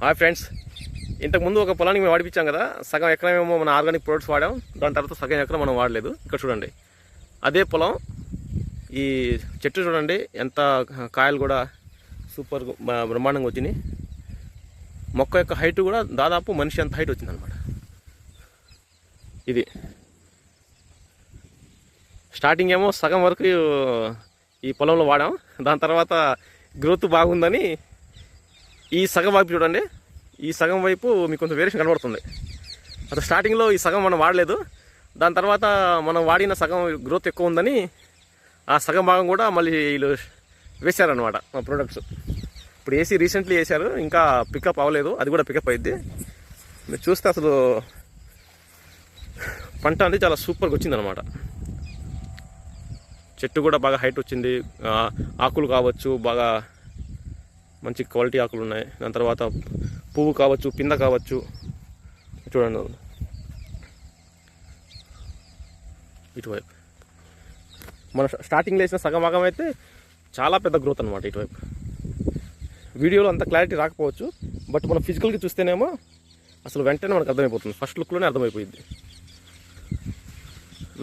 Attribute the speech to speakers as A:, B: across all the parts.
A: Hi friends, ఇంతకుముందు ఒక పొలానికి మేము వాడిపించాం కదా. సగం ఎకరమేమో మన ఆర్గానిక్ ప్రొడక్ట్స్ వాడాం, దాని తర్వాత సగం ఎకరం మనం వాడలేదు. ఇక్కడ చూడండి, అదే పొలం. ఈ చెట్టు చూడండి ఎంత కాయలు కూడా సూపర్ బ్రహ్మాండంగా వచ్చినాయి. మొక్క యొక్క హైట్ కూడా దాదాపు మనిషి అంత హైట్ వచ్చిందనమాట. ఇది స్టార్టింగ్ ఏమో సగం వరకు ఈ పొలంలో వాడాం, దాని తర్వాత గ్రోత్ బాగుందని ఈ సగం వైపు చూడండి. ఈ సగం వైపు మీకు కొంచెం వేరియేషన్ కనబడుతుంది. అసలు స్టార్టింగ్లో ఈ సగం మనం వాడలేదు, దాని తర్వాత మనం వాడిన సగం గ్రోత్ ఎక్కువ ఉందని ఆ సగం భాగం కూడా మళ్ళీ వీళ్ళు వేశారనమాట మా ప్రొడక్ట్స్. ఇప్పుడు ఏసీ రీసెంట్లీ వేశారు, ఇంకా పికప్ అవ్వలేదు, అది కూడా పికప్ అయ్యిద్ది. మీరు చూస్తే అసలు పంట అనేది చాలా సూపర్గా వచ్చిందనమాట. చెట్టు కూడా బాగా హైట్ వచ్చింది, ఆకులు కావచ్చు బాగా మంచి క్వాలిటీ ఆకులు ఉన్నాయి. దాని తర్వాత పువ్వు కావచ్చు, పింద కావచ్చు, చూడండి ఇటువైపు మన స్టార్టింగ్లో వేసిన సగం భాగం అయితే చాలా పెద్ద గ్రోత్ అనమాట. ఇటువైపు వీడియోలో అంత క్లారిటీ రాకపోవచ్చు, బట్ మన ఫిజికల్గా చూస్తేనేమో అసలు వెంటనే మనకు అర్థమైపోతుంది, ఫస్ట్ లుక్లోనే అర్థమైపోయింది.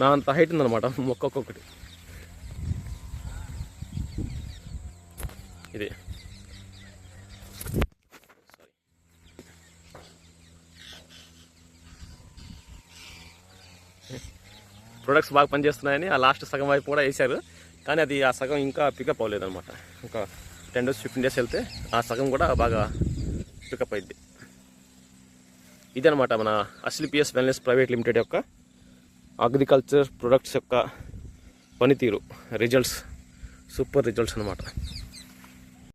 A: నా అంత హైట్ ఉందన్నమాట మొక్క ఒక్కొక్కటి. ఇది ప్రొడక్ట్స్ బాగా పనిచేస్తున్నాయని ఆ లాస్ట్ సగం వైపు కూడా వేశారు, కానీ అది ఆ సగం ఇంకా పికప్ అవ్వలేదన్నమాట. ఇంకా 10 days 15 days వెళ్తే ఆ సగం కూడా బాగా పికప్ అయింది. ఇదనమాట మన అసలీ పిఎస్ వెల్నెస్ ప్రైవేట్ లిమిటెడ్ యొక్క అగ్రికల్చర్ ప్రొడక్ట్స్ యొక్క పనితీరు, రిజల్ట్స్, సూపర్ రిజల్ట్స్ అనమాట.